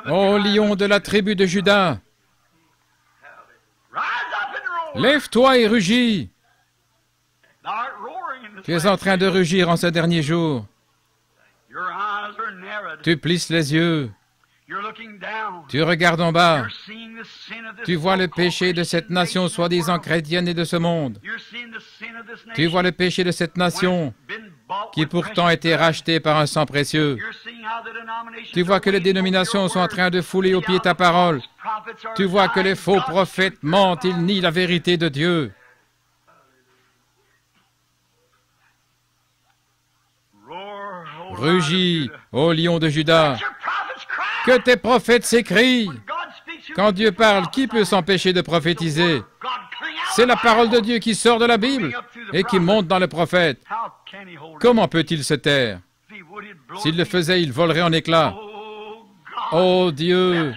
Ô lion de la tribu de Juda, lève-toi et rugis. Tu es en train de rugir en ce dernier jour. Tu plisses les yeux. Tu regardes en bas. Tu vois le péché de cette nation soi-disant chrétienne et de ce monde. Tu vois le péché de cette nation qui pourtant a été rachetée par un sang précieux. Tu vois que les dénominations sont en train de fouler aux pieds ta parole. Tu vois que les faux prophètes mentent, ils nient la vérité de Dieu. Rugis, ô lion de Juda, que tes prophètes s'écrient. Quand Dieu parle, qui peut s'empêcher de prophétiser? C'est la parole de Dieu qui sort de la Bible et qui monte dans le prophète. Comment peut-il se taire? S'il le faisait, il volerait en éclats. Ô Dieu,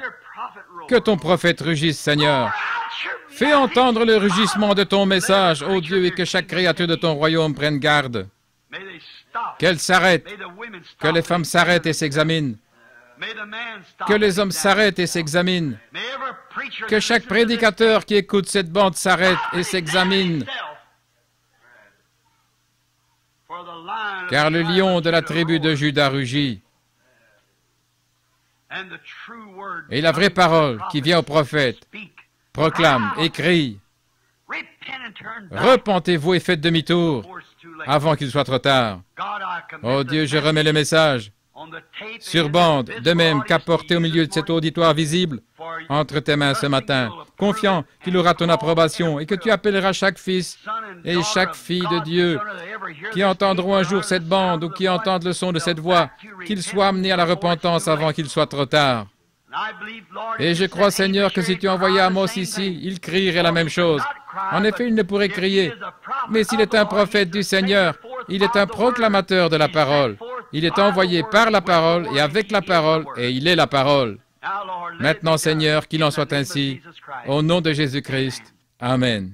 que ton prophète rugisse, Seigneur. Fais entendre le rugissement de ton message, ô Dieu, et que chaque créature de ton royaume prenne garde. Qu'elle s'arrête, que les femmes s'arrêtent et s'examinent, que les hommes s'arrêtent et s'examinent, que chaque prédicateur qui écoute cette bande s'arrête et s'examine, car le lion de la tribu de Juda rugit. Et la vraie parole qui vient au prophète proclame, écrit, repentez-vous et faites demi-tour avant qu'il soit trop tard. Oh Dieu, je remets le message sur bande, de même qu'apporté au milieu de cet auditoire visible, entre tes mains ce matin, confiant qu'il aura ton approbation et que tu appelleras chaque fils et chaque fille de Dieu qui entendront un jour cette bande ou qui entendent le son de cette voix, qu'ils soient amenés à la repentance avant qu'il soit trop tard. Et je crois, Seigneur, que si tu envoyais Amos ici, il crierait la même chose. En effet, il ne pourrait crier, mais s'il est un prophète du Seigneur, il est un proclamateur de la parole. Il est envoyé par la parole et avec la parole, et il est la parole. Maintenant, Seigneur, qu'il en soit ainsi, au nom de Jésus-Christ. Amen.